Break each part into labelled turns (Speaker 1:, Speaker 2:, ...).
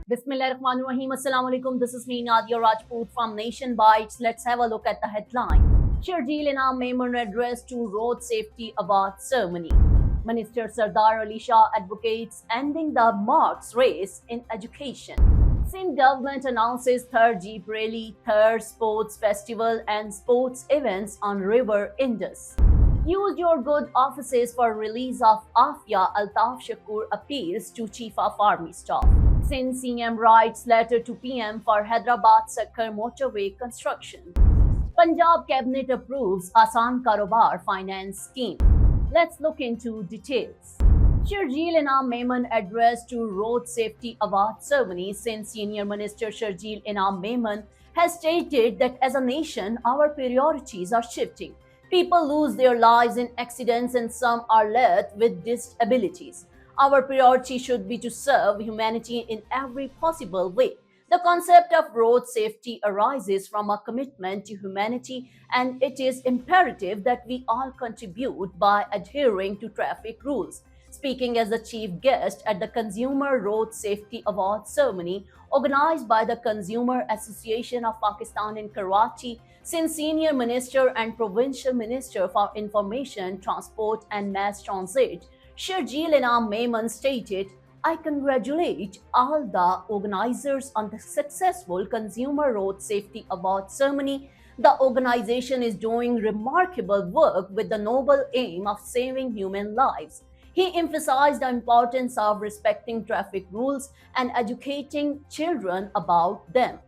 Speaker 1: Bismillahirrahmanirrahim. Assalamu alaikum. This is me, Nadia Rajput from Nation Bites. Let's have a look at the headline. Sharjeel Inam Memon address to Road Safety Award ceremony. Minister Sardar Ali Shah advocates ending the marks race in education. Sindh government announces third Jeep rally, third sports festival and sports events on River Indus. Use your good offices for release of Afia Altaf Shakur appeals to Chief of Army Staff. Sindh CM writes letter to PM for Hyderabad Sakkar motorway construction. Punjab cabinet approves Asan Karobar finance scheme. Let's look into details. Sharjeel Inam Memon address to Road Safety Award ceremony. Sindh Senior Minister Sharjeel Inam Memon has stated that as a nation, our priorities are shifting. People lose their lives in accidents and some are left with disabilities. Our priority should be to serve humanity in every possible way. The concept of road safety arises from a commitment to humanity, and it is imperative that we all contribute by adhering to traffic rules. Speaking as the chief guest at the Consumer Road Safety Award ceremony organized by the Consumer Association of Pakistan in Karachi, Sindh Senior Minister and Provincial Minister for Information, Transport and Mass Transit, Sharjeel Inam Memon stated, I congratulate all the organizers on the successful Consumer Road Safety Award ceremony. The organization is doing remarkable work with the noble aim of saving human lives. He emphasized the importance of respecting traffic rules and educating children about them.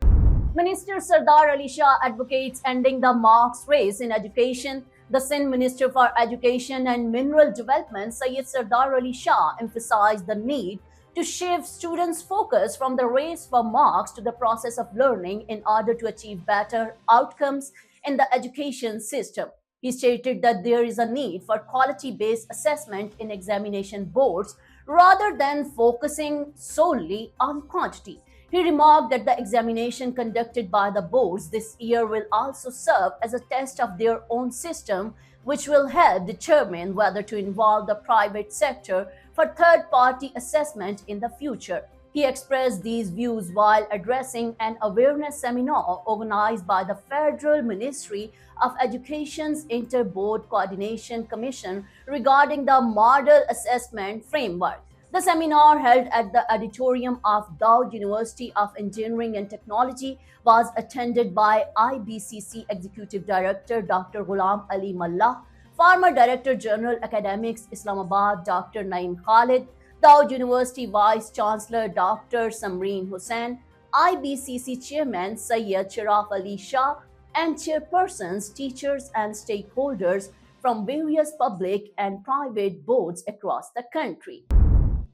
Speaker 1: Minister Sardar Ali Shah advocates ending the marks race in education. The Sindh Minister for Education and Mineral Development, Syed Sardar Ali Shah, emphasized the need to shift students' focus from the race for marks to the process of learning in order to achieve better outcomes in the education system. He stated that there is a need for quality-based assessment in examination boards rather than focusing solely on quantity. He remarked that the examination conducted by the boards this year will also serve as a test of their own system, which will help determine whether to involve the private sector for third-party assessment in the future. He expressed these views while addressing an awareness seminar organized by the Federal Ministry of Education's Inter-Board Coordination Commission regarding the Model Assessment Framework. The seminar, held at the auditorium of Dowd University of Engineering and Technology, was attended by IBCC Executive Director Dr. Ghulam Ali Mallah, former Director General Academics Islamabad Dr. Naeem Khalid, Dowd University Vice Chancellor Dr. Samreen Hussain, IBCC Chairman Syed Sharaf Ali Shah, and chairpersons, teachers, and stakeholders from various public and private boards across the country.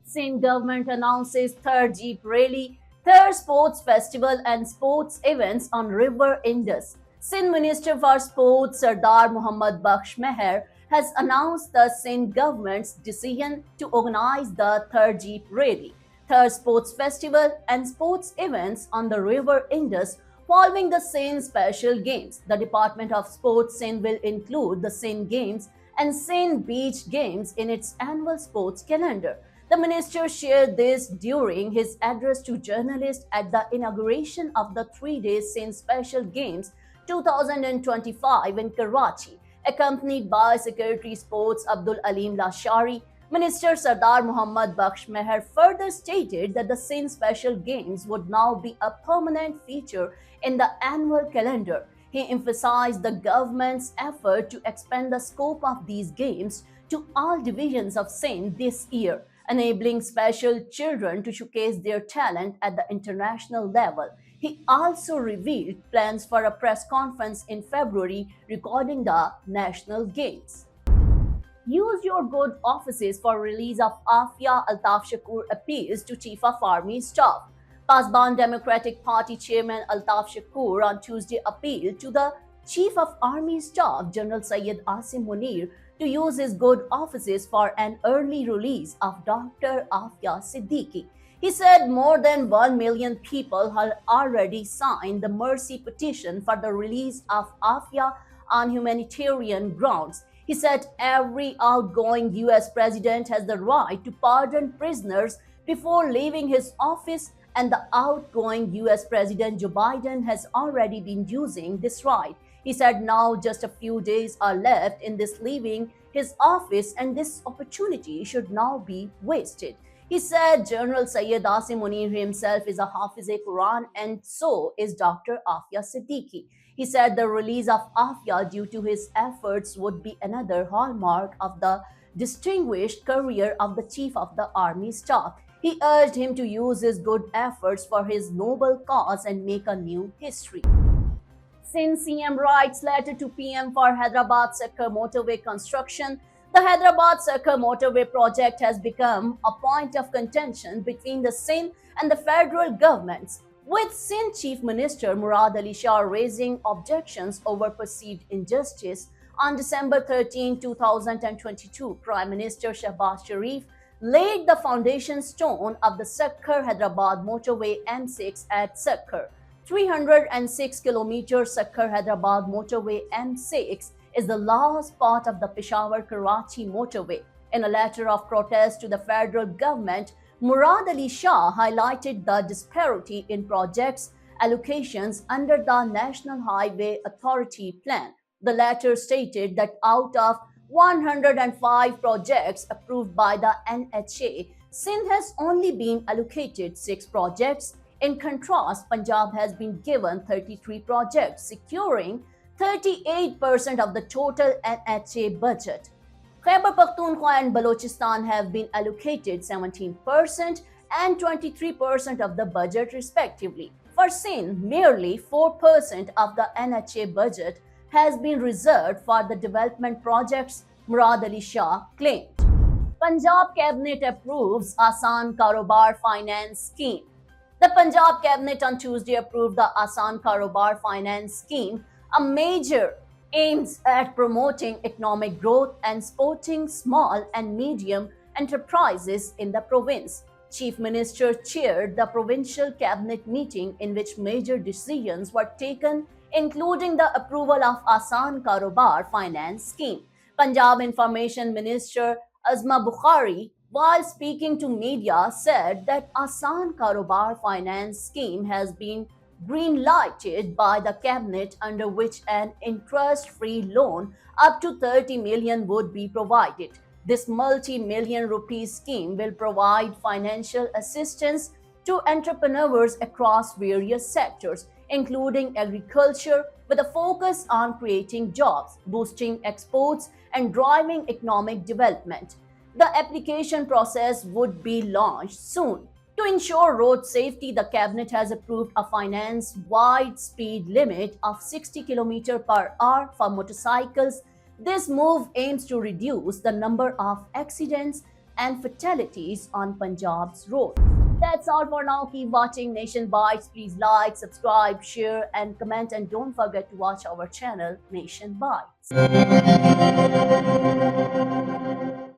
Speaker 1: Sindh government announces third Jeep rally, third sports festival and sports events on River Indus. Sindh Minister for Sports Sardar Muhammad Bakhsh Meher has announced the Sindh government's decision to organize the third Jeep rally, third sports festival and sports events on the River Indus following the Sindh Special Games. The Department of Sports Sindh will include the Sindh Games and Sindh Beach Games in its annual sports calendar. The minister shared this during his address to journalists at the inauguration of the three-day Sindh Special Games 2025 in Karachi, accompanied by Secretary Sports Abdul Aleem Lashari. Minister Sardar Muhammad Bakhsh Meher further stated that the Sindh Special Games would now be a permanent feature in the annual calendar. He emphasized the government's effort to expand the scope of these games to all divisions of Sindh this year, enabling special children to showcase their talent at the international level. He also revealed plans for a press conference in February regarding the national games. Use your good offices for release of Afia Altaf Shakur appeals to Chief of Army Staff. Pasban Democratic Party Chairman Altaf Shakur on Tuesday appealed to the Chief of Army Staff General Syed Asim Munir to use his good offices for an early release of Dr. Afia Siddiqui. He said more than 1 million people have already signed the mercy petition for the release of Afia on humanitarian grounds. He said every outgoing US president has the right to pardon prisoners before leaving his office, and the outgoing US President Joe Biden has already been using this right. He said now just a few days are left in this leaving his office, and this opportunity should now be wasted. He said General Syed Asim Munir himself is a Hafiz-e-Quran, and so is Dr. Afia Siddiqui. He said the release of Afia due to his efforts would be another hallmark of the distinguished career of the Chief of the Army Staff. He urged him to use his good efforts for his noble cause and make a new history. Since CM writes letter to PM for Hyderabad-Sakkar motorway construction, the Hyderabad-Sakkar motorway project has become a point of contention between the Sindh and the federal governments, with Sindh Chief Minister Murad Ali Shah raising objections over perceived injustice. On December 13, 2022, Prime Minister Shehbaz Sharif laid the foundation stone of the Sakkar-Hyderabad motorway M6 at Sakkar. 306 km Sakkar-Hyderabad motorway M6 is the last part of the Peshawar-Karachi motorway. In a letter of protest to the federal government, Murad Ali Shah highlighted the disparity in projects allocations under the National Highway Authority plan. The letter stated that out of 105 projects approved by the NHA, Sindh has only been allocated 6 projects. In contrast, Punjab has been given 33 projects, securing 38% of the total NHA budget. Khyber Pakhtunkhwa and Balochistan have been allocated 17% and 23% of the budget respectively. For Sindh, merely 4% of the NHA budget has been reserved for the development projects, Murad Ali Shah claimed. Punjab Cabinet approves Asan Karobar Finance Scheme. The Punjab Cabinet on Tuesday approved the Asan Karobar Finance Scheme, a measure aims at promoting economic growth and supporting small and medium enterprises in the province. Chief Minister chaired the provincial cabinet meeting in which major decisions were taken, including the approval of Asan Karobar Finance Scheme. Punjab Information Minister Azma Bukhari, while speaking to media, said that Asan Karobar Finance Scheme has been green-lighted by the cabinet, under which an interest-free loan up to 30 million would be provided. This multi-million rupee scheme will provide financial assistance to entrepreneurs across various sectors, including agriculture, with a focus on creating jobs, boosting exports, and driving economic development. The application process would be launched soon. To ensure road safety, the cabinet has approved a finance-wide speed limit of 60 km per hour for motorcycles. This move aims to reduce the number of accidents and fatalities on Punjab's roads. That's all for now. Keep watching Nation Bites. Please like, subscribe, share, and comment. And don't forget to watch our channel, Nation Bites.